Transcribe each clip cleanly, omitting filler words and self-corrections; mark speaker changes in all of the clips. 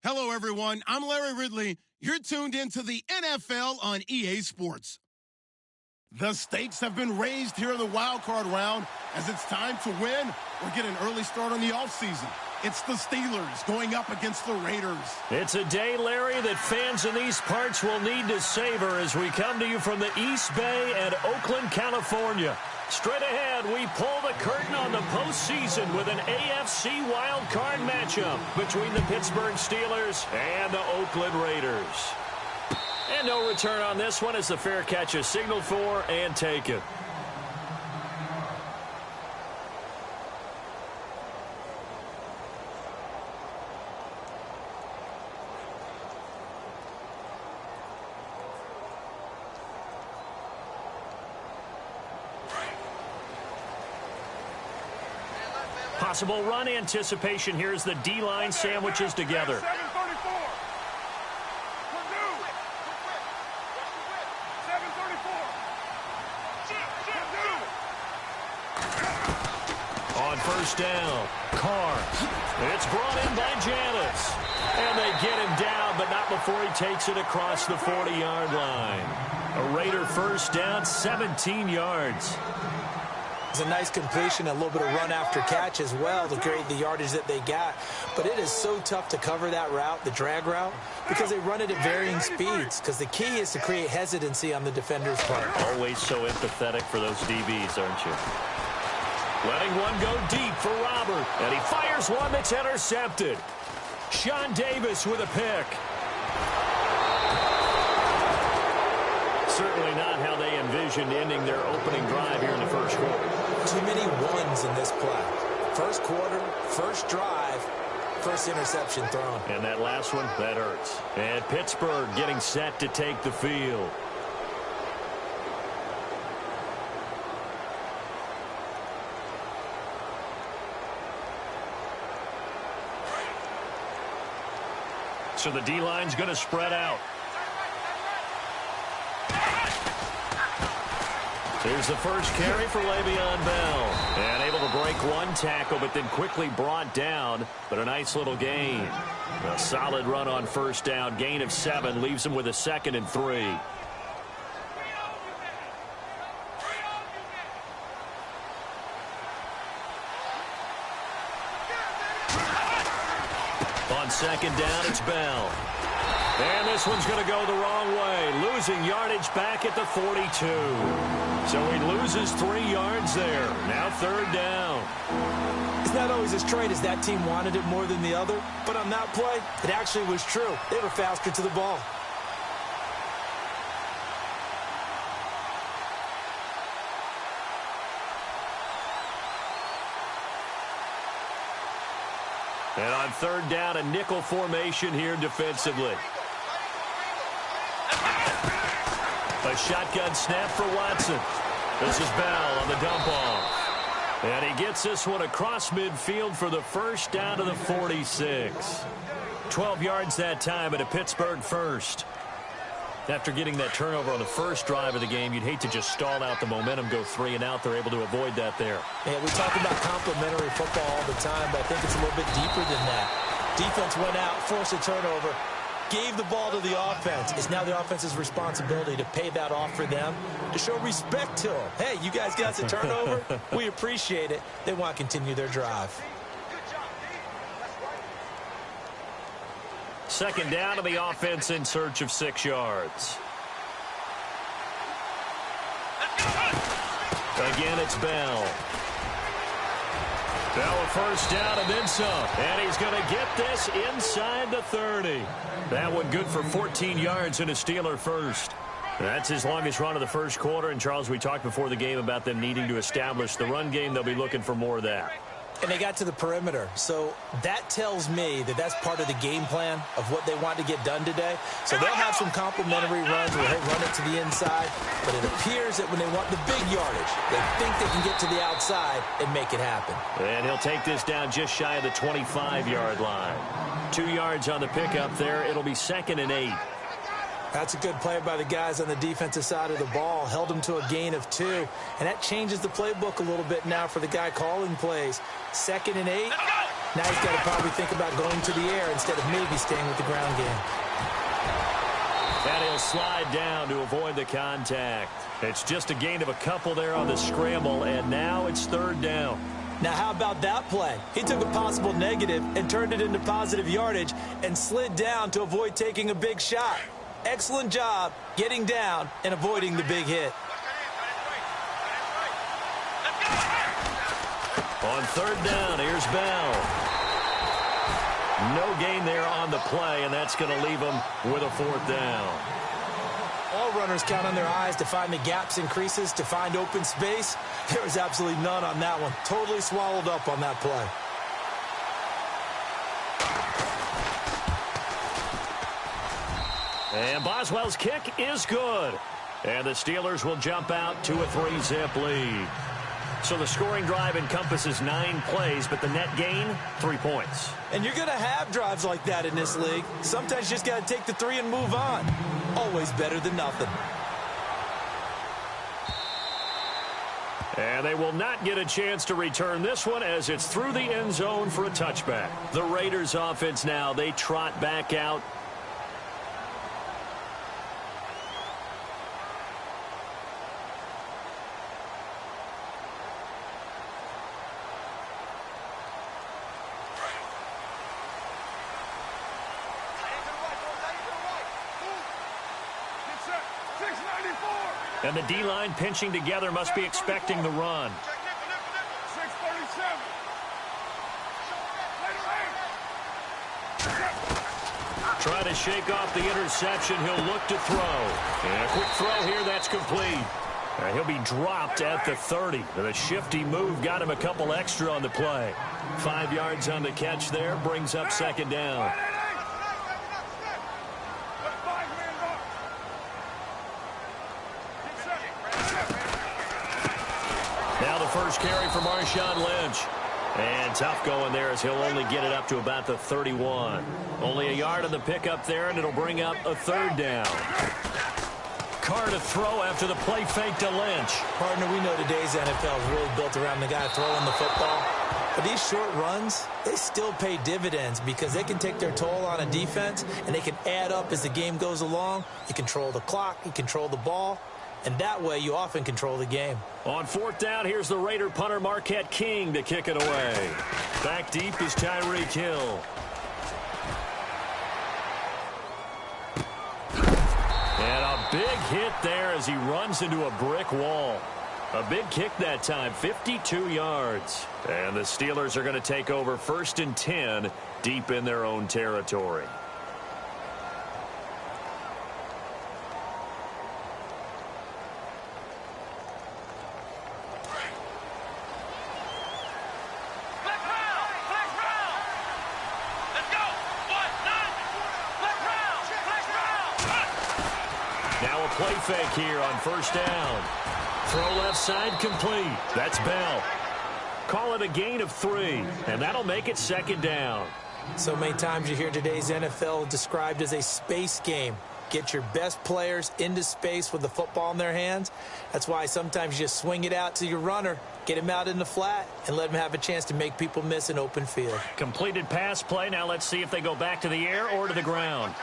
Speaker 1: Hello, everyone. I'm Larry Ridley. You're tuned into the NFL on EA Sports. The stakes have been raised here in the wild card round as it's time to win or get an early start on the offseason. It's the Steelers going up against the Raiders.
Speaker 2: It's a day, Larry, that fans in these parts will need to savor as we come to you from the East Bay and Oakland, California. Straight ahead, we pull the curtain on the postseason with an AFC wildcard matchup between the Pittsburgh Steelers and the Oakland Raiders. And no return on this one as the fair catch is signaled for and taken. Possible run anticipation here as the D-line sandwiches together. On first down, Carr. It's brought in by Janis. And they get him down, but not before he takes it across the 40-yard line. A Raider first down, 17 yards.
Speaker 3: It's a nice completion, a little bit of run after catch as well to create the yardage that they got. But it is so tough to cover that route, the drag route, because they run it at varying speeds. Because the key is to create hesitancy on the defender's part.
Speaker 2: Always so empathetic for those DBs, aren't you? Letting one go deep for Robert. And he fires one that's intercepted. Sean Davis with a pick. Certainly not how they envisioned ending their opening drive here in the first quarter.
Speaker 3: Too many ones in this play. First quarter, first drive, first interception thrown.
Speaker 2: And that last one, that hurts. And Pittsburgh getting set to take the field. So the D-line's going to spread out. Here's the first carry for Le'Veon Bell. And able to break one tackle, but then quickly brought down. But a nice little gain. A solid run on first down. Gain of 7 leaves him with a 2nd and 3. On second down, it's Bell. And this one's going to go the wrong way. Losing yardage back at the 42. So he loses 3 yards there. Now third down.
Speaker 3: It's not always as straight as that team wanted it more than the other. But on that play, it actually was true. They were faster to the ball.
Speaker 2: And on third down, a nickel formation here defensively. A shotgun snap for Watson. This is Bell on the dump off. And he gets this one across midfield for the first down to the 46. 12 yards that time and a Pittsburgh first. After getting that turnover on the first drive of the game, you'd hate to just stall out the momentum, go 3 and out. They're able to avoid that there.
Speaker 3: Yeah, we talk about complementary football all the time, but I think it's a little bit deeper than that. Defense went out, forced a turnover, gave the ball to the offense. It's now the offense's responsibility to pay that off for them, to show respect to them. Hey, you guys got the turnover. We appreciate it. They want to continue their drive.
Speaker 2: Second down to the offense in search of 6 yards. Again, it's Bell. Bell a first down and then some. And he's going to get this inside the 30. That one good for 14 yards and a Steeler first. That's his longest run of the first quarter. And, Charles, we talked before the game about them needing to establish the run game. They'll be looking for more of that.
Speaker 3: And they got to the perimeter. So that tells me that that's part of the game plan of what they want to get done today. So they'll have some complimentary runs where he'll run it to the inside. But it appears that when they want the big yardage, they think they can get to the outside and make it happen.
Speaker 2: And he'll take this down just shy of the 25-yard line. 2 yards on the pickup there. It'll be 2nd and 8.
Speaker 3: That's a good play by the guys on the defensive side of the ball. Held them to a gain of 2. And that changes the playbook a little bit now for the guy calling plays. 2nd and 8. Now he's got to probably think about going to the air instead of maybe staying with the ground game.
Speaker 2: And he'll slide down to avoid the contact. It's just a gain of a couple there on the scramble, and now it's third down.
Speaker 3: Now, how about that play? He took a possible negative and turned it into positive yardage and slid down to avoid taking a big shot. Excellent job getting down and avoiding the big hit.
Speaker 2: On third down, here's Bell. No gain there on the play, and that's going to leave him with a fourth down.
Speaker 3: All runners count on their eyes to find the gaps and creases, to find open space. There was absolutely none on that one. Totally swallowed up on that play.
Speaker 2: And Boswell's kick is good. And the Steelers will jump out to a 3-zip lead. So the scoring drive encompasses 9 plays, but the net gain, 3 points.
Speaker 3: And you're going to have drives like that in this league. Sometimes you just got to take the 3 and move on. Always better than nothing.
Speaker 2: And they will not get a chance to return this one as it's through the end zone for a touchback. The Raiders offense now, they trot back out. And the D-line pinching together must be expecting the run. Try to shake off the interception. He'll look to throw. And a quick throw here, that's complete. He'll be dropped at the 30. The shifty move got him a couple extra on the play. 5 yards on the catch there, brings up second down. First carry for Marshawn Lynch. And tough going there as he'll only get it up to about the 31. Only a yard on the pickup there, and it'll bring up a third down. Carr to throw after the play fake to Lynch.
Speaker 3: Partner, we know today's NFL is really built around the guy throwing the football. But these short runs, they still pay dividends because they can take their toll on a defense, and they can add up as the game goes along. You control the clock, you control the ball. And that way, you often control the game.
Speaker 2: On fourth down, here's the Raider punter Marquette King to kick it away. Back deep is Tyreek Hill. And a big hit there as he runs into a brick wall. A big kick that time, 52 yards. And the Steelers are going to take over 1st and 10 deep in their own territory. Play fake here on first down. Throw left side complete. That's Bell. Call it a gain of 3, and that'll make it second down.
Speaker 3: So many times you hear today's NFL described as a space game. Get your best players into space with the football in their hands. That's why sometimes you just swing it out to your runner, get him out in the flat, and let him have a chance to make people miss an open field.
Speaker 2: Completed pass play. Now let's see if they go back to the air or to the ground.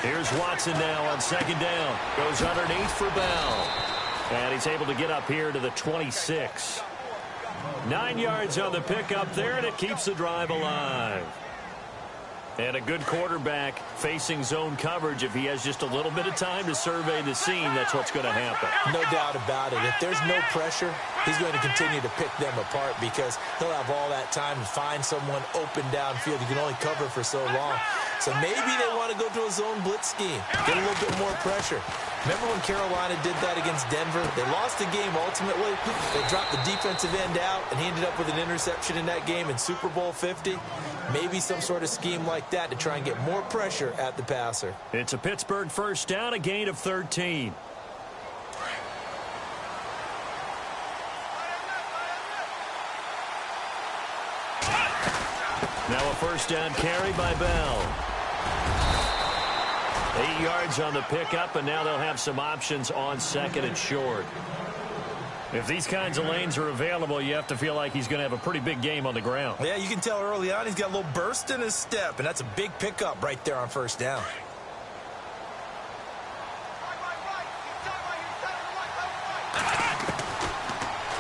Speaker 2: Here's Watson now on second down. Goes underneath for Bell. And he's able to get up here to the 26. 9 yards on the pickup there, and it keeps the drive alive. And a good quarterback facing zone coverage. If he has just a little bit of time to survey the scene, that's what's going to happen.
Speaker 3: No doubt about it. If there's no pressure, he's going to continue to pick them apart because he'll have all that time to find someone open downfield. You can only cover for so long. So maybe they want to go to a zone blitz scheme, get a little bit more pressure. Remember when Carolina did that against Denver? They lost the game ultimately. They dropped the defensive end out, and he ended up with an interception in that game in Super Bowl 50. Maybe some sort of scheme like that to try and get more pressure at the passer.
Speaker 2: It's a Pittsburgh first down, a gain of 13. Now a first down carry by Bell. 8 yards on the pickup, and now they'll have some options on second and short. If these kinds of lanes are available, you have to feel like he's going to have a pretty big game on the ground.
Speaker 3: Yeah, you can tell early on he's got a little burst in his step, and that's a big pickup right there on first down.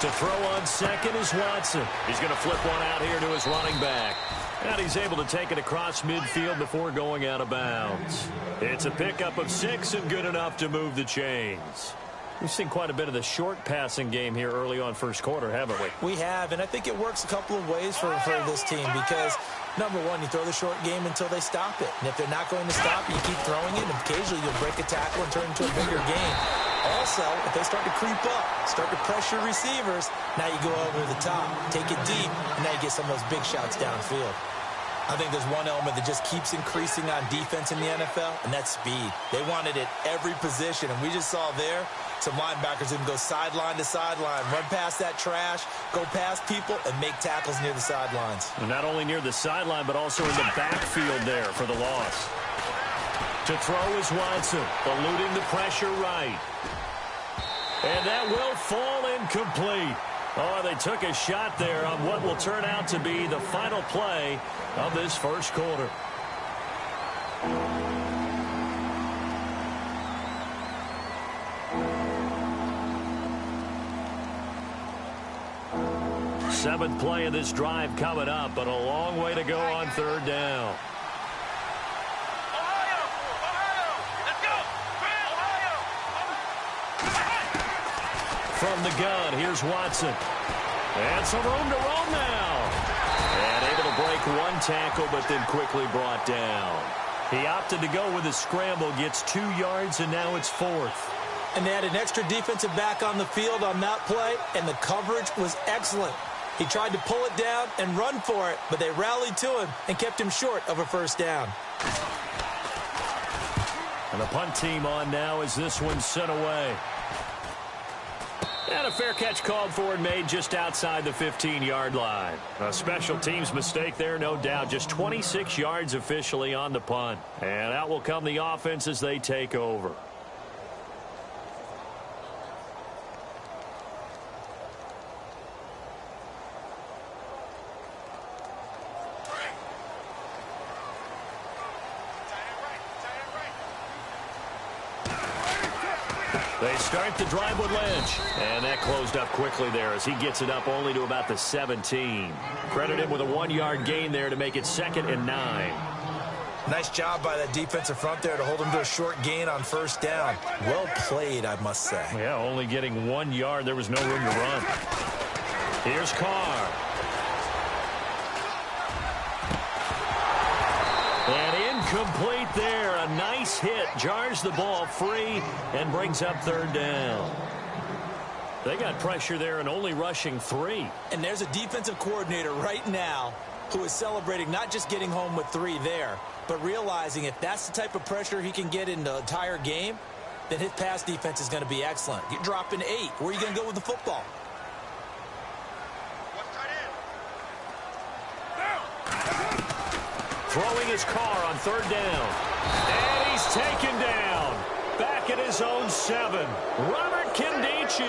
Speaker 2: To throw on second is Watson. He's going to flip one out here to his running back. And he's able to take it across midfield before going out of bounds. It's a pickup of 6 and good enough to move the chains. We've seen quite a bit of the short passing game here early on first quarter, haven't we?
Speaker 3: We have, and I think it works a couple of ways for this team because, number one, you throw the short game until they stop it. And if they're not going to stop it, you keep throwing it, and occasionally you'll break a tackle and turn it into a bigger game. Also, if they start to creep up, start to pressure receivers, now you go over the top, take it deep, and now you get some of those big shots downfield. I think there's one element that just keeps increasing on defense in the NFL, and that's speed. They want it at every position, and we just saw there some linebackers who can go sideline to sideline, run past that trash, go past people, and make tackles near the sidelines.
Speaker 2: And not only near the sideline, but also in the backfield there for the loss. To throw is Watson, eluding the pressure right. And that will fall incomplete. Oh, they took a shot there on what will turn out to be the final play of this first quarter. Seventh play of this drive coming up, but a long way to go on third down. From the gun, here's Watson. And some room to roam now. And able to break one tackle, but then quickly brought down. He opted to go with a scramble, gets 2 yards, and now it's 4th.
Speaker 3: And they had an extra defensive back on the field on that play, and the coverage was excellent. He tried to pull it down and run for it, but they rallied to him and kept him short of a first down.
Speaker 2: And the punt team on now as this one's sent away. And a fair catch called for and made just outside the 15-yard line. A special teams mistake there, no doubt. Just 26 yards officially on the punt. And out will come the offense as they take over. They start the drive with Lynch. And that closed up quickly there as he gets it up only to about the 17. Credit him with a 1-yard gain there to make it 2nd and 9.
Speaker 3: Nice job by that defensive front there to hold him to a short gain on first down. Well played, I must say.
Speaker 2: Yeah, only getting 1 yard. There was no room to run. Here's Carr. And incomplete there. A nice hit. Jars the ball free and brings up third down. They got pressure there and only rushing 3.
Speaker 3: And there's a defensive coordinator right now who is celebrating not just getting home with 3 there, but realizing if that's the type of pressure he can get in the entire game, then his pass defense is going to be excellent. You're dropping 8. Where are you going to go with the football?
Speaker 2: Throwing his Carr on third down. And he's taken down. Back at his own 7. Robert Kindici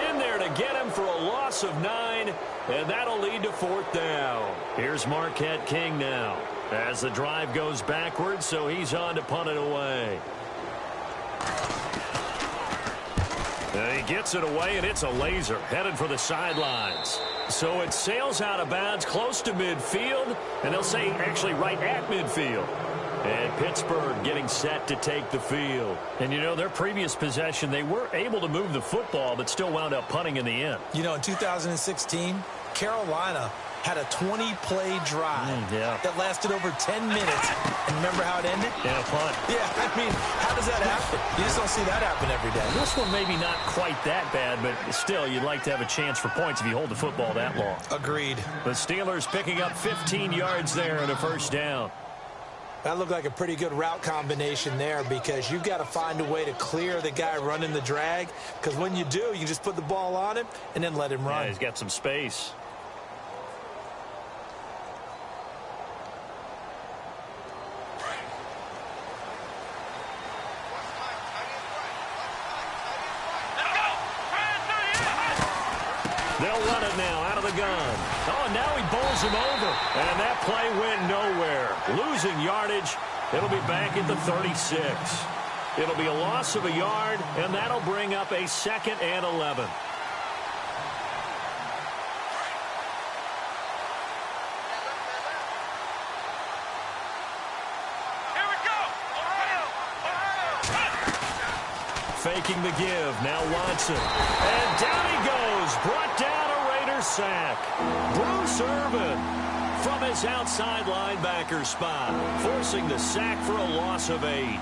Speaker 2: in there to get him for a loss of 9. And that'll lead to 4th down. Here's Marquette King now as the drive goes backwards, so he's on to punt it away. And he gets it away, and it's a laser headed for the sidelines. So it sails out of bounds close to midfield, and they'll say actually right at midfield. And Pittsburgh getting set to take the field. And, you know, their previous possession, they were able to move the football, but still wound up punting in the end.
Speaker 3: You know, in 2016, Carolina had a 20-play drive that lasted over 10 minutes. And remember how it ended?
Speaker 2: Yeah, a punt.
Speaker 3: Yeah, I mean, how does that happen? You just don't see that happen every day.
Speaker 2: This one maybe not quite that bad, but still, you'd like to have a chance for points if you hold the football that long.
Speaker 3: Agreed.
Speaker 2: The Steelers picking up 15 yards there and a first down.
Speaker 3: That looked like a pretty good route combination there because you've got to find a way to clear the guy running the drag, because when you do, you just put the ball on him and then let him run.
Speaker 2: Yeah, he's got some space. They'll run it now out of the gun. Oh, and now he bowls him over. And that play went nowhere. Losing yardage. It'll be back at the 36. It'll be a loss of a yard, and that'll bring up a 2nd and 11. Faking the give. Now Watson. And down he goes. Brought down a Raider sack. Bruce Irvin from his outside linebacker spot, forcing the sack for a loss of 8.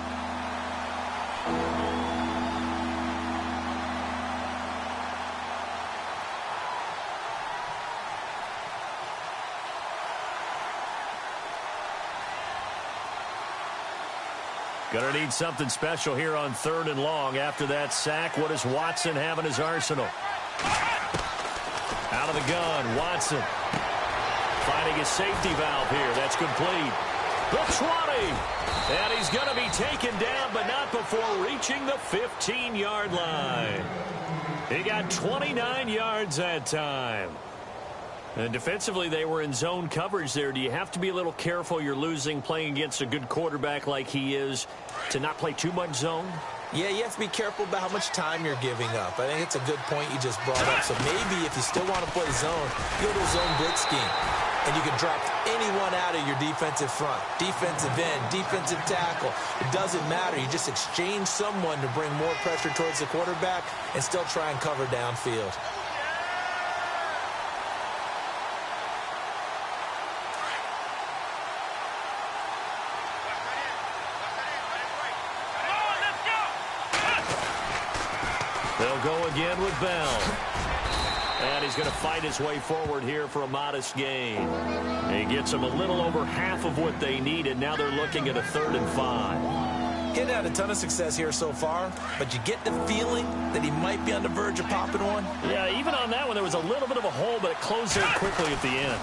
Speaker 2: Going to need something special here on 3rd and long. After that sack, what does Watson have in his arsenal? Out of the gun, Watson. Finding his safety valve here. That's complete. The 20. And he's going to be taken down, but not before reaching the 15-yard line. He got 29 yards that time. And defensively, they were in zone coverage there. Do you have to be a little careful? You're losing playing against a good quarterback like he is to not play too much zone?
Speaker 3: Yeah, you have to be careful about how much time you're giving up. I think it's a good point you just brought up. So maybe if you still want to play zone, go to a zone blitz scheme. And you can drop anyone out of your defensive front. Defensive end, defensive tackle. It doesn't matter. You just exchange someone to bring more pressure towards the quarterback and still try and cover downfield.
Speaker 2: They'll go again with Bell. And he's going to fight his way forward here for a modest gain. He gets them a little over half of what they needed. Now they're looking at a 3rd and 5.
Speaker 3: He's had a ton of success here so far, but you get the feeling that he might be on the verge of popping one.
Speaker 2: Yeah, even on that one, there was a little bit of a hole, but it closed there quickly at the end.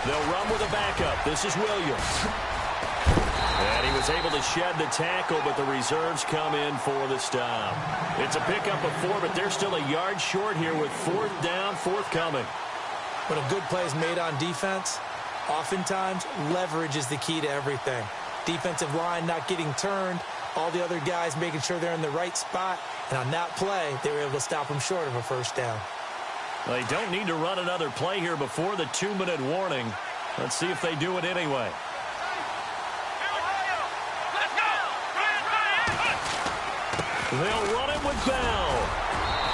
Speaker 2: They'll run with a backup. This is Williams. And he was able to shed the tackle, but the reserves come in for the stop. It's a pickup of 4, but they're still a yard short here with 4th down, forthcoming.
Speaker 3: When a good play is made on defense, oftentimes leverage is the key to everything. Defensive line not getting turned, all the other guys making sure they're in the right spot, and on that play, they were able to stop them short of a 1st down.
Speaker 2: They don't need to run another play here before the 2-minute warning. Let's see if they do it anyway. They'll run it with Bell.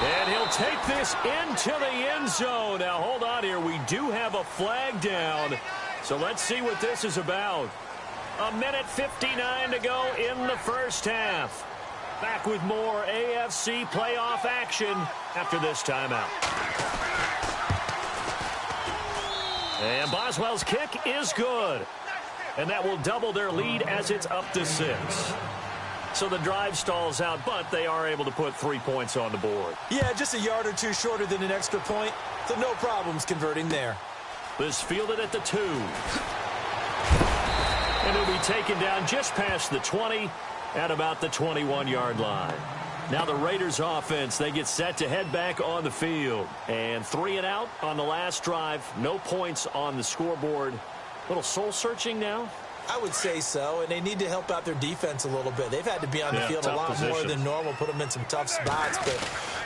Speaker 2: And he'll take this into the end zone. Now, hold on here. We do have a flag down. So let's see what this is about. 1:59 to go in the first half. Back with more AFC playoff action after this timeout. And Boswell's kick is good. And that will double their lead as it's up to 6. So the drive stalls out, but they are able to put 3 points on the board.
Speaker 3: Yeah, just a yard or two shorter than an extra point, so no problems converting there.
Speaker 2: This fielded at the 2. And it'll be taken down just past the 20 at about the 21-yard line. Now the Raiders offense, they get set to head back on the field. And 3 and out on the last drive. No points on the scoreboard. A little soul-searching now?
Speaker 3: I would say so, and they need to help out their defense a little bit. They've had to be on the field a lot more than normal, put them in some tough spots. But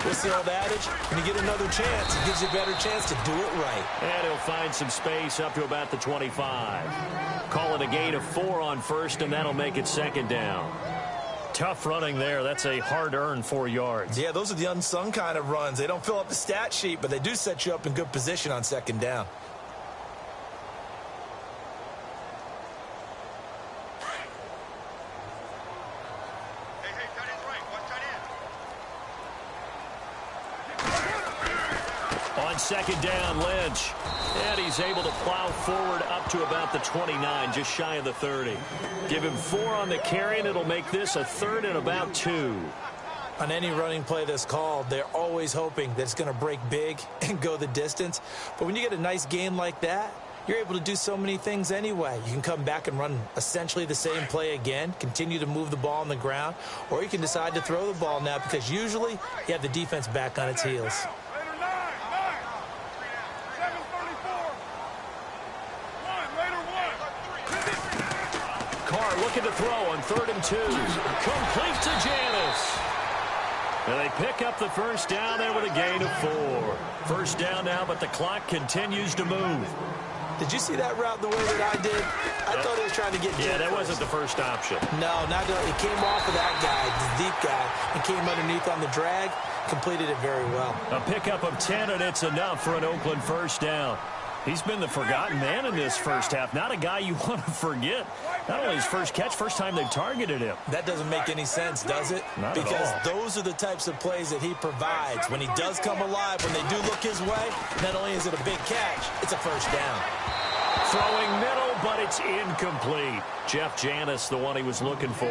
Speaker 3: what's the old adage? When you get another chance, it gives you a better chance to do it right.
Speaker 2: And he'll find some space up to about the 25. Call it a gain of 4 on 1st, and that'll make it 2nd down. Tough running there. That's a hard-earned 4 yards.
Speaker 3: Yeah, those are the unsung kind of runs. They don't fill up the stat sheet, but they do set you up in good position on 2nd down.
Speaker 2: On 2nd down, Lynch. And he's able to plow forward up to about the 29, just shy of the 30. Give him 4 on the carry, and it'll make this a 3rd and about 2.
Speaker 3: On any running play that's called, they're always hoping that it's going to break big and go the distance. But when you get a nice gain like that, you're able to do so many things anyway. You can come back and run essentially the same play again, continue to move the ball on the ground, or you can decide to throw the ball now because usually you have the defense back on its heels.
Speaker 2: Carr looking to throw on 3rd and 2. Complete to Janis. And they pick up the first down there with a gain of 4. First down now, but the clock continues to move.
Speaker 3: Did you see that route the way that I did? I thought he was trying to get
Speaker 2: Yeah, that wasn't the first option.
Speaker 3: No, not that. It came off of that guy, the deep guy, and came underneath on the drag. Completed it very well.
Speaker 2: A pickup of 10, and it's enough for an Oakland first down. He's been the forgotten man in this first half. Not a guy you want to forget. Not only his first catch, first time they've targeted him.
Speaker 3: That doesn't make any sense, does it?
Speaker 2: Not
Speaker 3: because
Speaker 2: at all.
Speaker 3: Those are the types of plays that he provides. When he does come alive, when they do look his way, not only is it a big catch, it's a first down.
Speaker 2: Throwing middle, but it's incomplete. Jeff Janis, the one he was looking for.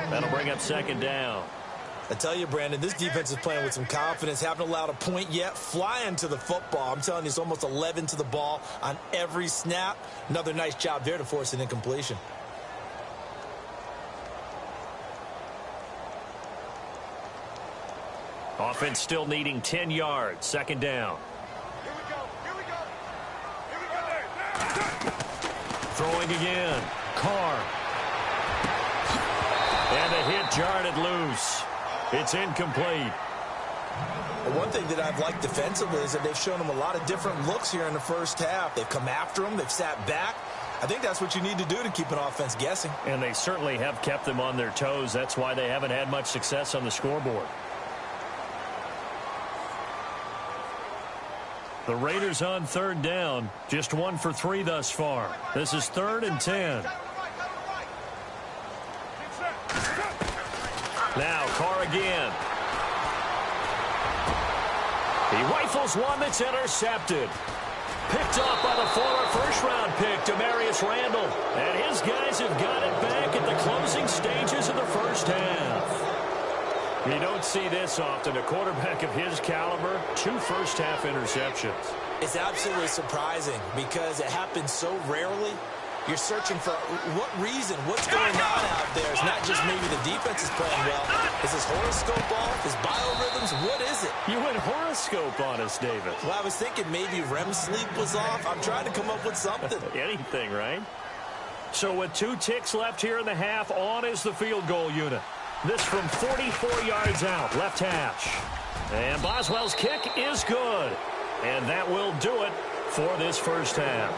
Speaker 2: That'll bring up second down.
Speaker 3: I tell you, Brandon, this defense is playing with some confidence. Haven't allowed a point yet. Flying to the football. I'm telling you, it's almost 11 to the ball on every snap. Another nice job there to force an incompletion.
Speaker 2: Offense still needing 10 yards. Second down. Throwing again. Carr. And a hit jarred it loose. It's incomplete.
Speaker 3: One thing that I've liked defensively is that they've shown him a lot of different looks here in the first half. They've come after him. They've sat back. I think that's what you need to do to keep an offense guessing.
Speaker 2: And they certainly have kept them on their toes. That's why they haven't had much success on the scoreboard. The Raiders on third down. Just 1 for 3 thus far. This is 3rd and 10. Now Carr again. He rifles one that's intercepted. Picked off by the former first-round pick, Demarius Randall. And his guys have got it back at the closing stages of the first half. You don't see this often. A quarterback of his caliber, 2 first-half interceptions.
Speaker 3: It's absolutely surprising because it happens so rarely. You're searching for what reason, what's going on out there. It's not just maybe the defense is playing well. Is his horoscope off? His biorhythms? What is it?
Speaker 2: You went horoscope on us, David.
Speaker 3: Well, I was thinking maybe REM sleep was off. I'm trying to come up with something.
Speaker 2: Anything, right? So with 2 ticks left here in the half, on is the field goal unit. This from 44 yards out, left hash. And Boswell's kick is good. And that will do it for this first half.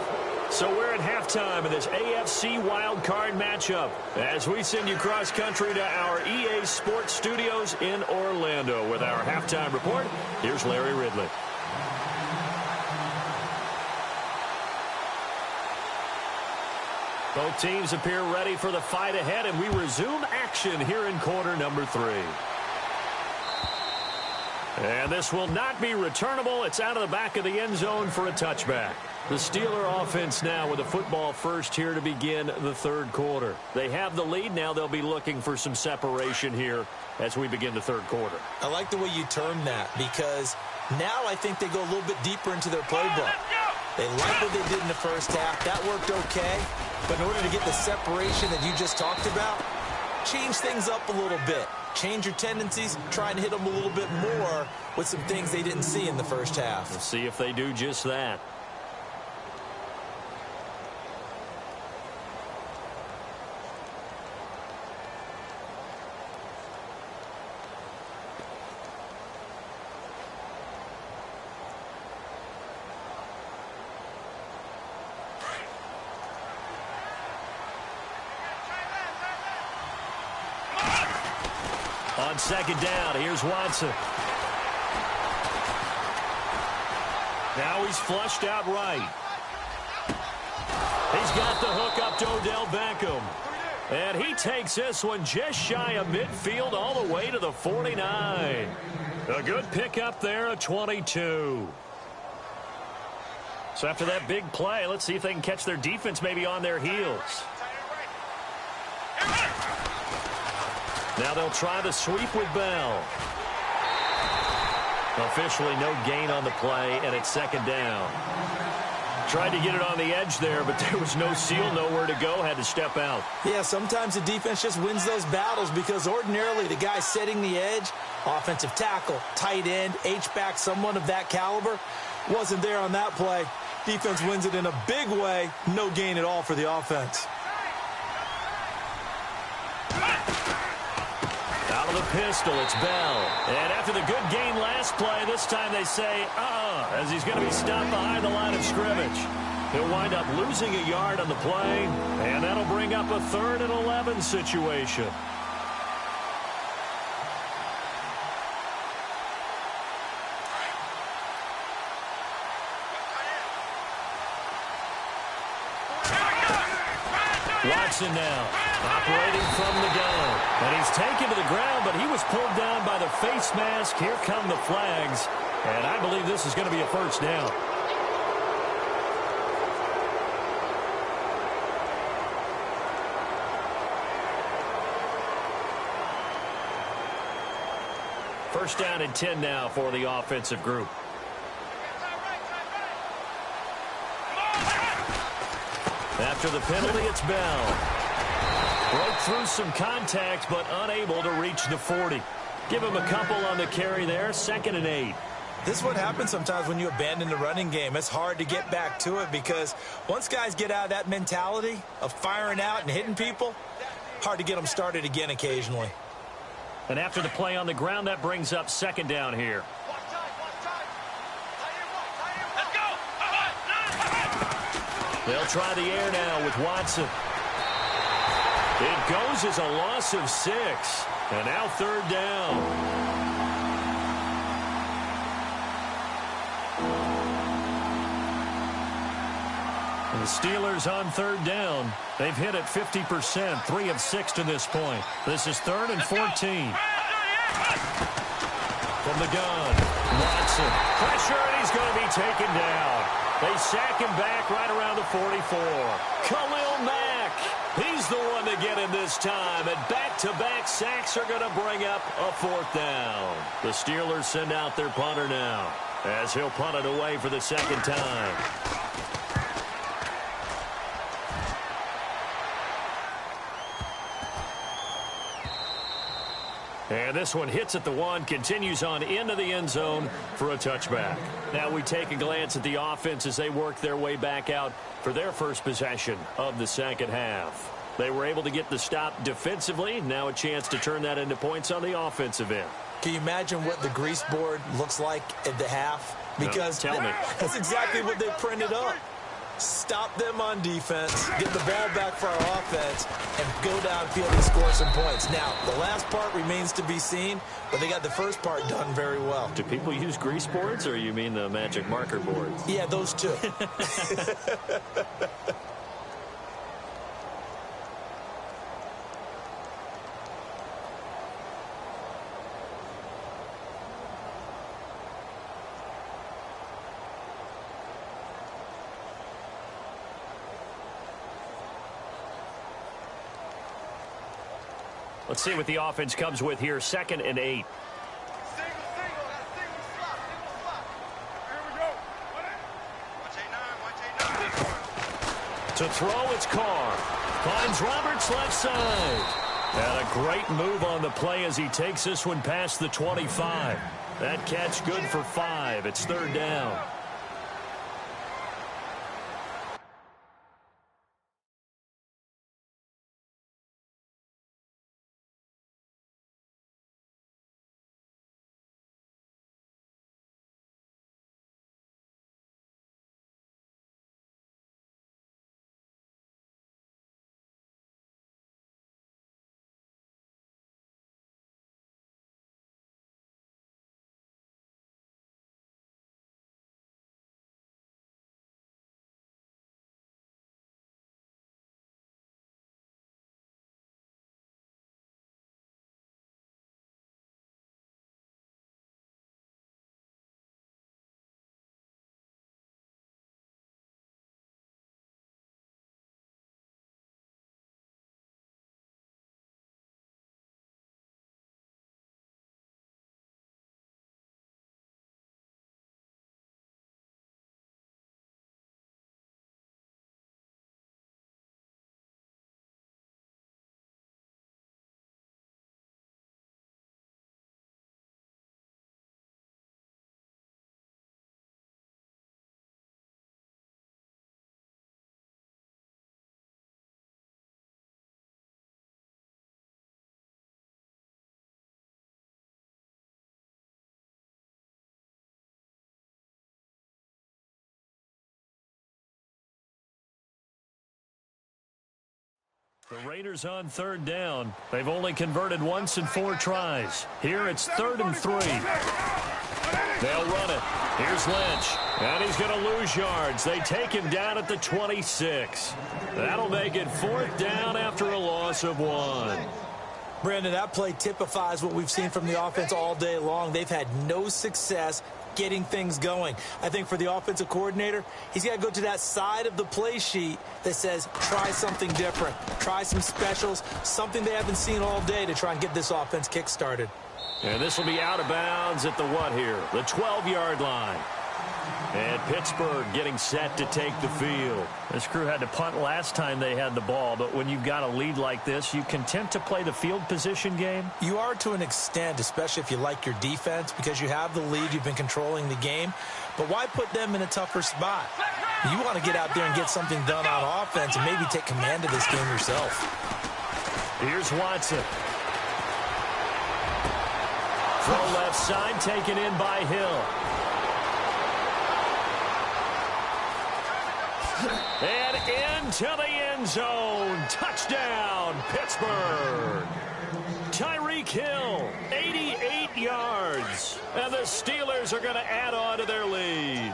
Speaker 2: So we're at halftime of this AFC wildcard matchup as we send you cross-country to our EA Sports Studios in Orlando with our halftime report. Here's Larry Ridley. Both teams appear ready for the fight ahead, and we resume action here in quarter number 3. And this will not be returnable. It's out of the back of the end zone for a touchback. The Steeler offense now with a football first here to begin the third quarter. They have the lead. Now they'll be looking for some separation here as we begin the third quarter.
Speaker 3: I like the way you term that because now I think they go a little bit deeper into their playbook. They like what they did in the first half. That worked okay. But in order to get the separation that you just talked about, change things up a little bit. Change your tendencies, try and hit them a little bit more with some things they didn't see in the first half.
Speaker 2: We'll see if they do just that. On second down, here's Watson. Now he's flushed out right. He's got the hook up to Odell Beckham. And he takes this one just shy of midfield all the way to the 49. A good pickup there, a 22. So after that big play, let's see if they can catch their defense maybe on their heels. Now they'll try the sweep with Bell. Officially no gain on the play, and it's second down. Tried to get it on the edge there, but there was no seal, nowhere to go, had to step out.
Speaker 3: Yeah, sometimes the defense just wins those battles because ordinarily the guy setting the edge, offensive tackle, tight end, H-back, someone of that caliber, wasn't there on that play. Defense wins it in a big way, no gain at all for the offense.
Speaker 2: pistol. It's Bell. And after the good gain last play, this time they say, as he's going to be stopped behind the line of scrimmage. He'll wind up losing a yard on the play, and that'll bring up a 3rd and 11 situation. Watson now, operating from the gun. And he's taken to the ground, but he was pulled down by the face mask. Here come the flags. And I believe this is going to be a first down. First down and 10 now for the offensive group. After the penalty, it's Bell. Broke through some contact, but unable to reach the 40. Give him a couple on the carry there, 2nd and 8.
Speaker 3: This is what happens sometimes when you abandon the running game. It's hard to get back to it because once guys get out of that mentality of firing out and hitting people, hard to get them started again occasionally.
Speaker 2: And after the play on the ground, that brings up 2nd down here. They'll try the air now with Watson. It goes as a loss of 6. And now 3rd down. And the Steelers on 3rd down. They've hit it 50%, 3 of 6 to this point. This is 3rd and 14. From the gun, Watson. Pressure, and he's going to be taken down. They sack him back right around the 44. Khalil Mack. He's the one to get him this time. And back-to-back sacks are going to bring up a 4th down. The Steelers send out their punter now as he'll punt it away for the 2nd time. And this one hits at the 1, continues on into the end zone for a touchback. Now we take a glance at the offense as they work their way back out for their first possession of the 2nd half. They were able to get the stop defensively. Now a chance to turn that into points on the offensive end.
Speaker 3: Can you imagine what the grease board looks like at the half? Because
Speaker 2: no, tell me.
Speaker 3: That's exactly what they printed up. Stop them on defense, get the ball back for our offense, and go downfield and score some points. Now, the last part remains to be seen, but they got the first part done very well.
Speaker 2: Do people use grease boards, or you mean the magic marker boards?
Speaker 3: Yeah, those two.
Speaker 2: Let's see what the offense comes with here. 2nd and 8. To throw, it's Carr. Finds Roberts left side. And a great move on the play as he takes this one past the 25. That catch good for 5. It's 3rd down. The Raiders on third down. They've only converted once in 4 tries. Here it's 3rd and 3. They'll run it. Here's Lynch. And he's going to lose yards. They take him down at the 26. That'll make it 4th down after a loss of 1.
Speaker 3: Brandon, that play typifies what we've seen from the offense all day long. They've had no success getting things going. I think for the offensive coordinator, he's got to go to that side of the play sheet that says, try something different. Try some specials, something they haven't seen all day to try and get this offense kick-started.
Speaker 2: And this will be out of bounds at the what here? The 12-yard line. And Pittsburgh getting set to take the field. This crew had to punt last time they had the ball, but when you've got a lead like this, you content to play the field position game?
Speaker 3: You are to an extent, especially if you like your defense, because you have the lead, you've been controlling the game. But why put them in a tougher spot? You want to get out there and get something done on offense and maybe take command of this game yourself.
Speaker 2: Here's Watson. Throw left side, taken in by Hill. And into the end zone. Touchdown, Pittsburgh. Tyreek Hill, 88 yards. And the Steelers are going to add on to their lead.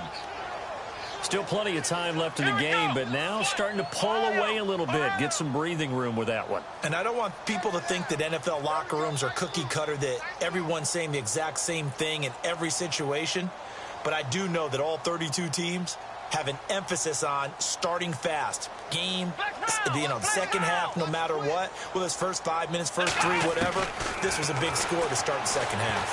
Speaker 2: Still plenty of time left in the game, but now starting to pull away a little bit. Get some breathing room with that one.
Speaker 3: And I don't want people to think that NFL locker rooms are cookie cutter, that everyone's saying the exact same thing in every situation. But I do know that all 32 teams have an emphasis on starting fast. Game, the second half, no matter what. Whether it's first 5 minutes, first 3, whatever. This was a big score to start the second half.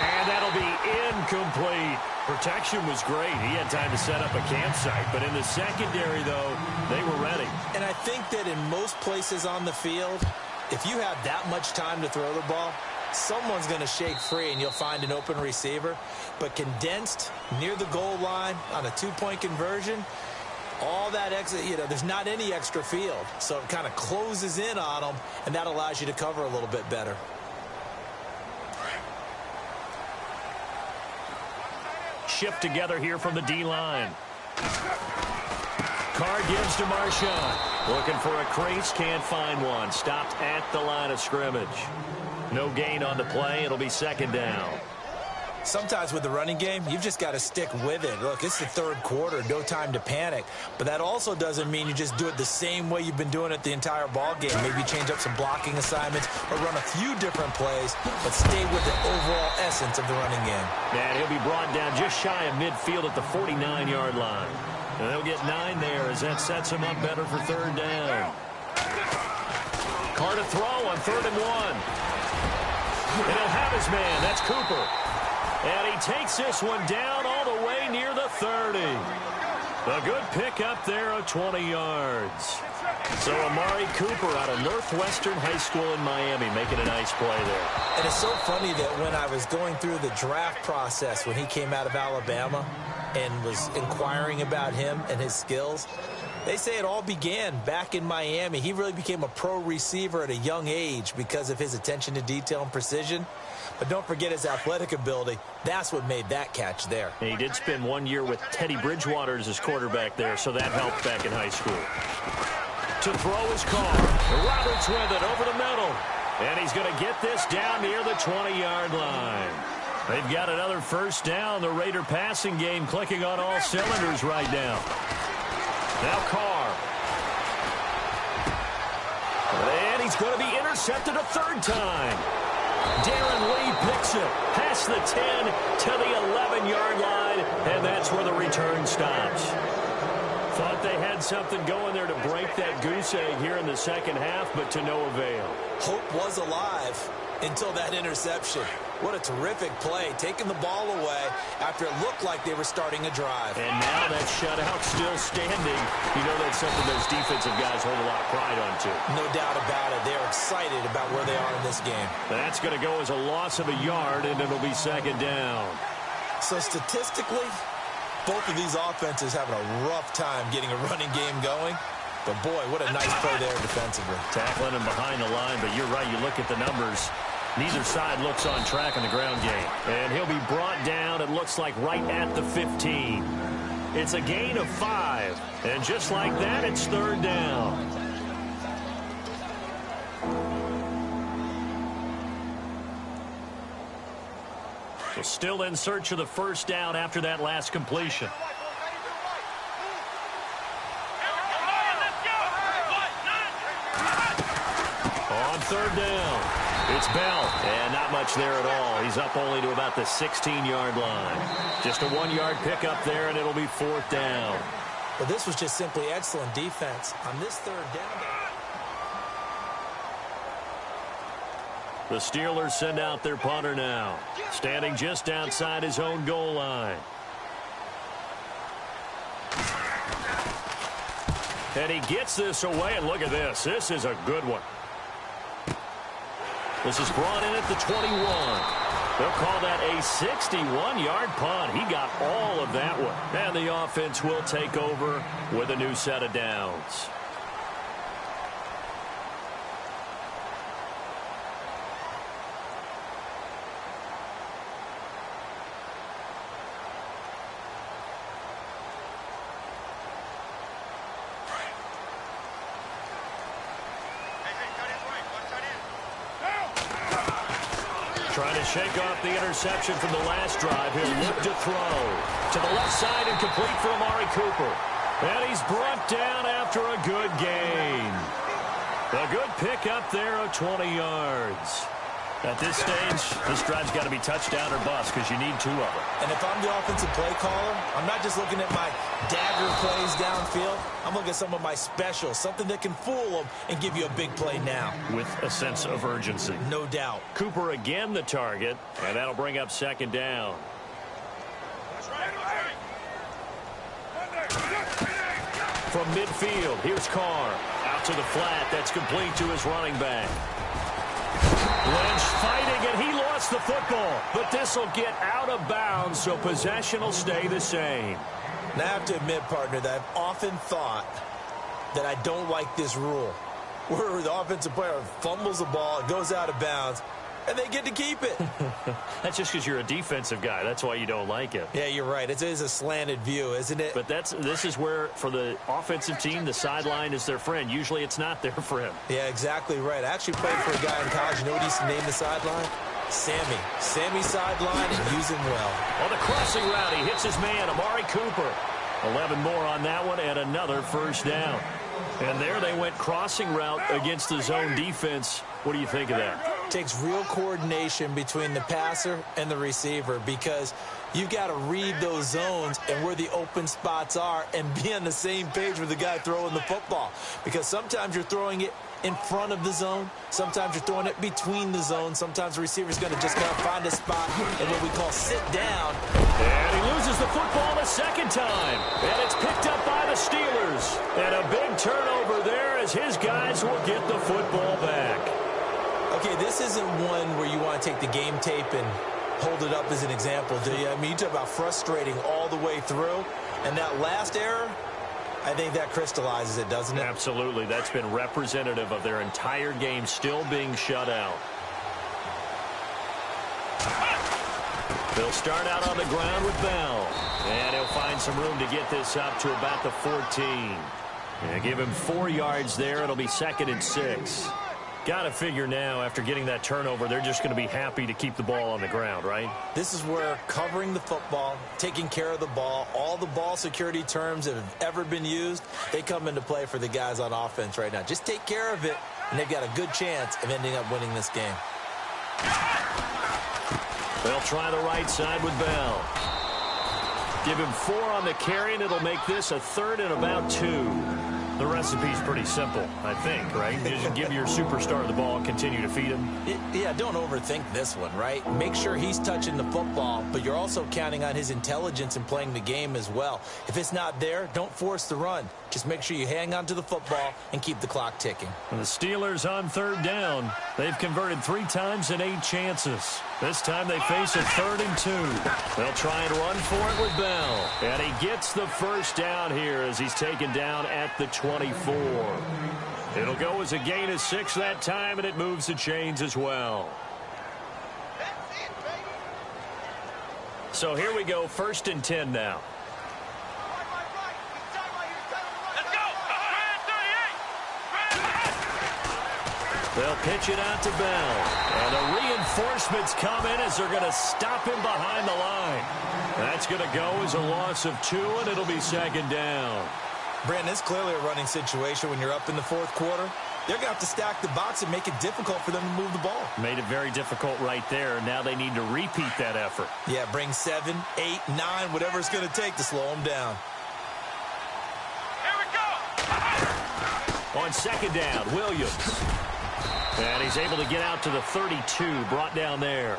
Speaker 2: And that'll be incomplete. Protection was great. He had time to set up a campsite. But in the secondary, though, they were ready.
Speaker 3: And I think that in most places on the field, if you have that much time to throw the ball, someone's going to shake free and you'll find an open receiver. But condensed near the goal line on a 2-point conversion, all that exit, there's not any extra field. So it kind of closes in on them, and that allows you to cover a little bit better.
Speaker 2: Shift together here from the D-line. Carr gives to Marshawn. Looking for a crease, can't find one. Stopped at the line of scrimmage. No gain on the play. It'll be 2nd down.
Speaker 3: Sometimes with the running game, you've just got to stick with it. Look, it's the 3rd quarter, no time to panic. But that also doesn't mean you just do it the same way you've been doing it the entire ball game. Maybe change up some blocking assignments or run a few different plays, but stay with the overall essence of the running game.
Speaker 2: And he'll be brought down just shy of midfield at the 49-yard line. And they'll get 9 there as that sets him up better for 3rd down. Carr to throw on 3rd and 1. And he'll have his man. That's Cooper. And he takes this one down all the way near the 30. A good pickup there of 20 yards. So Amari Cooper out of Northwestern High School in Miami making a nice play there.
Speaker 3: And it's so funny that when I was going through the draft process when he came out of Alabama and was inquiring about him and his skills, they say it all began back in Miami. He really became a pro receiver at a young age because of his attention to detail and precision. But don't forget his athletic ability. That's what made that catch there.
Speaker 2: He did spend 1 year with Teddy Bridgewater as his quarterback there, so that helped back in high school. To throw his Carr. Roberts with it over the middle. And he's going to get this down near the 20-yard line. They've got another 1st down. The Raider passing game clicking on all cylinders right now. Now Carr. And he's going to be intercepted a 3rd time. Darren Lee picks it past the 10 to the 11-yard line, and that's where the return stops. Thought they had something going there to break that goose egg here in the second half, but to no avail.
Speaker 3: Hope was alive until that interception. What a terrific play, taking the ball away after it looked like they were starting a drive.
Speaker 2: And now that shutout still standing. You know that's something those defensive guys hold a lot of pride on, too.
Speaker 3: No doubt about it. They're excited about where they are in this game.
Speaker 2: That's going to go as a loss of a yard, and it'll be 2nd down.
Speaker 3: So statistically, both of these offenses having a rough time getting a running game going. But, boy, what a nice play there defensively.
Speaker 2: Tackling him behind the line, but you're right. You look at the numbers. Neither side looks on track in the ground game. And he'll be brought down, it looks like, right at the 15. It's a gain of 5. And just like that, it's third down. So still in search of the first down after that last completion. On third down, it's Bell, and not much there at all. He's up only to about the 16-yard line. Just a 1-yard pickup there, and it'll be fourth down.
Speaker 3: Well, this was just simply excellent defense on this third down.
Speaker 2: The Steelers send out their punter now, standing just outside his own goal line. And he gets this away, and look at this. This is a good one. This is brought in at the 21. They'll call that a 61-yard punt. He got all of that one. And the offense will take over with a new set of downs. Trying to shake off the interception from the last drive. He'll look to throw. To the left side and complete for Amari Cooper. And he's brought down after a good gain. A good pickup there of 20 yards. At this stage, this drive's got to be touchdown or bust because you need 2 of them.
Speaker 3: And if I'm the offensive play caller, I'm not just looking at my dagger plays downfield. I'm looking at some of my specials, something that can fool them and give you a big play now.
Speaker 2: With a sense of urgency.
Speaker 3: No doubt.
Speaker 2: Cooper again the target, and that'll bring up second down. From midfield, here's Carr. Out to the flat, that's complete to his running back. Lynch fighting, and he lost the football. But this will get out of bounds, so possession will stay the same.
Speaker 3: Now, I have to admit, partner, that I've often thought that I don't like this rule, where the offensive player fumbles the ball, it goes out of bounds, and they get to keep it.
Speaker 2: That's just because you're a defensive guy. That's why you don't like it.
Speaker 3: Yeah, you're right. It is a slanted view, isn't it?
Speaker 2: But this is where, for the offensive team, the sideline is their friend. Usually it's not their friend.
Speaker 3: Yeah, exactly right. I actually played for a guy in college. You know what he used to name the sideline? Sammy. Sammy sideline, and use him well.
Speaker 2: On the crossing route, he hits his man, Amari Cooper. 11 more on that one, and another first down. And there they went crossing route against the zone defense. What do you think of that?
Speaker 3: Takes real coordination between the passer and the receiver, because you've got to read those zones and where the open spots are and be on the same page with the guy throwing the football. Because sometimes you're throwing it in front of the zone. Sometimes you're throwing it between the zones. Sometimes the receiver's going to just kind of find a spot and what we call sit down.
Speaker 2: And he loses the football a second time. And it's picked up by the Steelers. And a big turnover there as his guys will get the football back.
Speaker 3: Okay, this isn't one where you want to take the game tape and hold it up as an example, do you? I mean, you talk about frustrating all the way through. And that last error, I think that crystallizes it, doesn't it?
Speaker 2: Absolutely. That's been representative of their entire game still being shut out. They'll start out on the ground with Bell. And he'll find some room to get this up to about the 14. And give him 4 yards there. It'll be 2nd and 6. Got to figure now, after getting that turnover, they're just going to be happy to keep the ball on the ground, right?
Speaker 3: This is where covering the football, taking care of the ball, all the ball security terms that have ever been used, they come into play for the guys on offense right now. Just take care of it, and they've got a good chance of ending up winning this game.
Speaker 2: They'll try the right side with Bell. Give him 4 on the carry, and it'll make this a 3rd and about 2. The recipe's pretty simple, I think, right? You just give your superstar the ball, continue to feed him.
Speaker 3: Yeah, don't overthink this one, right? Make sure he's touching the football, but you're also counting on his intelligence in playing the game as well. If it's not there, don't force the run. Just make sure you hang on to the football and keep the clock ticking.
Speaker 2: And the Steelers on 3rd down. They've converted 3 times in 8 chances. This time they face a 3rd and 2. They'll try and run for it with Bell. And he gets the first down here as he's taken down at the 24. It'll go as a gain of 6 that time, and it moves the chains as well. So here we go, 1st and 10 now. They'll pitch it out to Bell. And the reinforcements come in as they're going to stop him behind the line. That's going to go as a loss of 2, and it'll be second down.
Speaker 3: Brandon, it's clearly a running situation when you're up in the fourth quarter. They're going to have to stack the box and make it difficult for them to move the ball.
Speaker 2: Made it very difficult right there. Now they need to repeat that effort.
Speaker 3: Yeah, bring 7, 8, 9, whatever it's going to take to slow them down.
Speaker 4: Here we go.
Speaker 2: On second down, Williams. And he's able to get out to the 32, brought down there.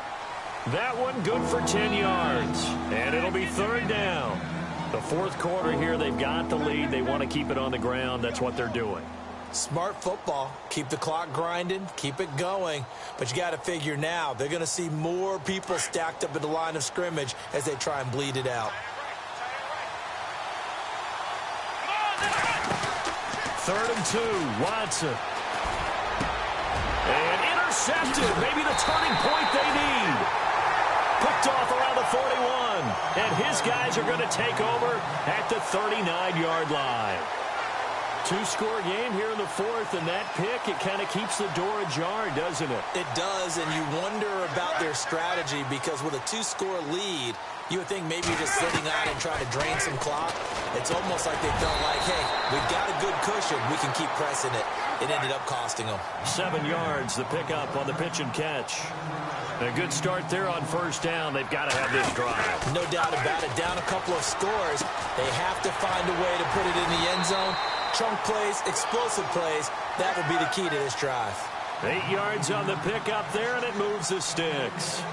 Speaker 2: That one good for 10 yards. And it'll be third down. The fourth quarter here, they've got the lead. They want to keep it on the ground. That's what they're doing.
Speaker 3: Smart football. Keep the clock grinding. Keep it going. But you got to figure now, they're going to see more people stacked up at the line of scrimmage as they try and bleed it out.
Speaker 2: Third and 2, Watson. And intercepted. Maybe the turning point they need. Picked off around the 41. And his guys are going to take over at the 39-yard line. 2-score game here in the fourth, and that pick, it kind of keeps the door ajar, doesn't it?
Speaker 3: It does, and you wonder about their strategy because with a 2-score lead, you would think maybe just sitting out and trying to drain some clock. It's almost like they felt like, hey, we've got a good cushion. We can keep pressing it. It ended up costing them.
Speaker 2: 7 yards, the pickup on the pitch and catch. A good start there on first down. They've got to have this drive.
Speaker 3: No doubt about it. Down a couple of scores. They have to find a way to put it in the end zone. Chunk plays, explosive plays. That will be the key to this drive.
Speaker 2: 8 yards on the pickup there, and it moves the sticks.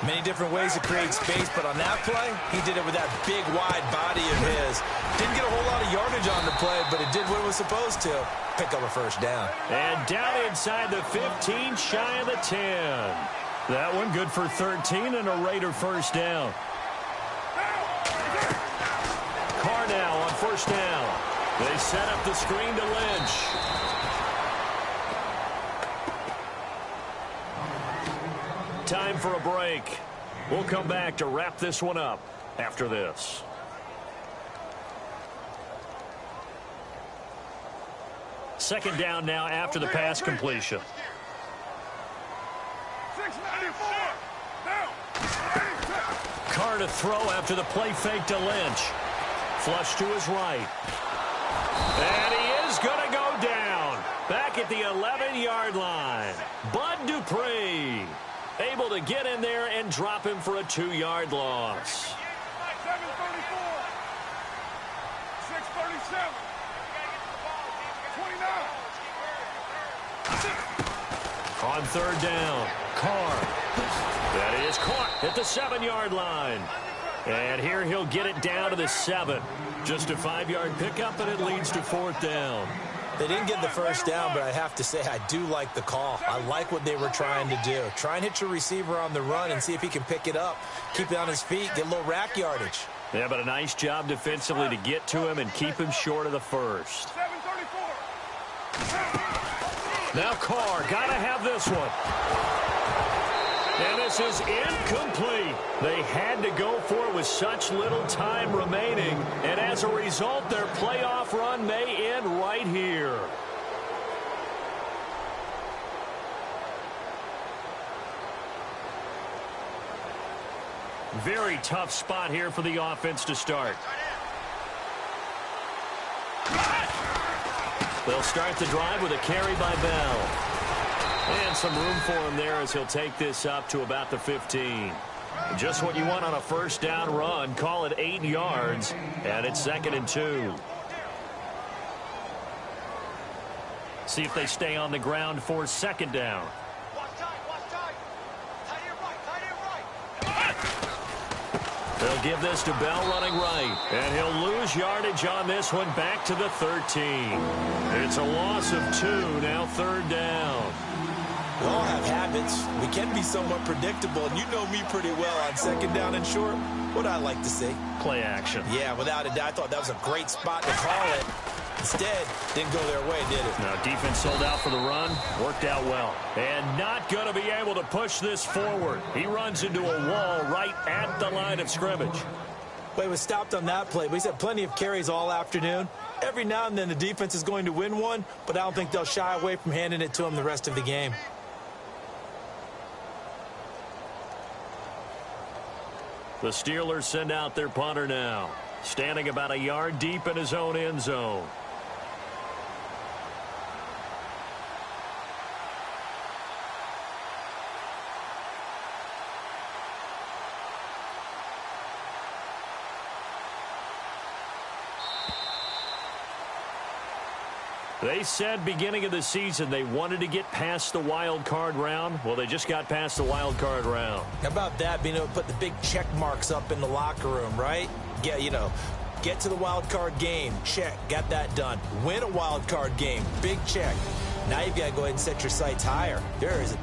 Speaker 3: Many different ways to create space, but on that play, he did it with that big, wide body of his. Didn't get a whole lot of yardage on the play, but it did what it was supposed to. Pick up a first down.
Speaker 2: And down inside the 15, shy of the 10. That one good for 13 and a Raider first down. Carr now on first down. They set up the screen to Lynch. Time for a break. We'll come back to wrap this one up after this. Second down now after the pass completion.
Speaker 4: 694. Down.
Speaker 2: Carr to throw after the play fake to Lynch. Flush to his right. And he is going to go down. Back at the 11-yard line. Bud Dupree able to get in there and drop him for a 2-yard loss.
Speaker 4: 734. 637. 29.
Speaker 2: On third down, Carr. That is caught at the 7-yard line. And here he'll get it down to the 7. Just a 5-yard pickup, and it leads to fourth down.
Speaker 3: They didn't get the first down, but I have to say I do like the call. I like what they were trying to do. Try and hit your receiver on the run and see if he can pick it up. Keep it on his feet, get a little rack yardage.
Speaker 2: Yeah, but a nice job defensively to get to him and keep him short of the first.
Speaker 4: 734.
Speaker 2: Now Carr, got to have this one. And this is incomplete. They had to go for it with such little time remaining. And as a result, their playoff run may end right here. Very tough spot here for the offense to start. They'll start the drive with a carry by Bell. And some room for him there as he'll take this up to about the 15. Just what you want on a first down run. Call it 8 yards. And it's 2nd and 2. See if they stay on the ground for second down. They'll give this to Bell running right. And he'll lose yardage on this one back to the 13. It's a loss of 2, now third down.
Speaker 3: We all have habits. We can be somewhat predictable, and you know me pretty well on second down and short. What I like to see.
Speaker 2: Play action.
Speaker 3: Yeah, without a doubt, I thought that was a great spot to call it. Instead, didn't go their way, did it?
Speaker 2: Now, defense sold out for the run. Worked out well. And not going to be able to push this forward. He runs into a wall right at the line of scrimmage.
Speaker 3: Well, he was stopped on that play, but he's had plenty of carries all afternoon. Every now and then the defense is going to win one, but I don't think they'll shy away from handing it to him the rest of the game.
Speaker 2: The Steelers send out their punter now, standing about a yard deep in his own end zone. They said beginning of the season they wanted to get past the wild card round. Well, they just got past the wild card round.
Speaker 3: How about that, being able to put the big check marks up in the locker room, right? Get to the wild card game, check, got that done. Win a wild card game, big check. Now you've got to go ahead and set your sights higher. There is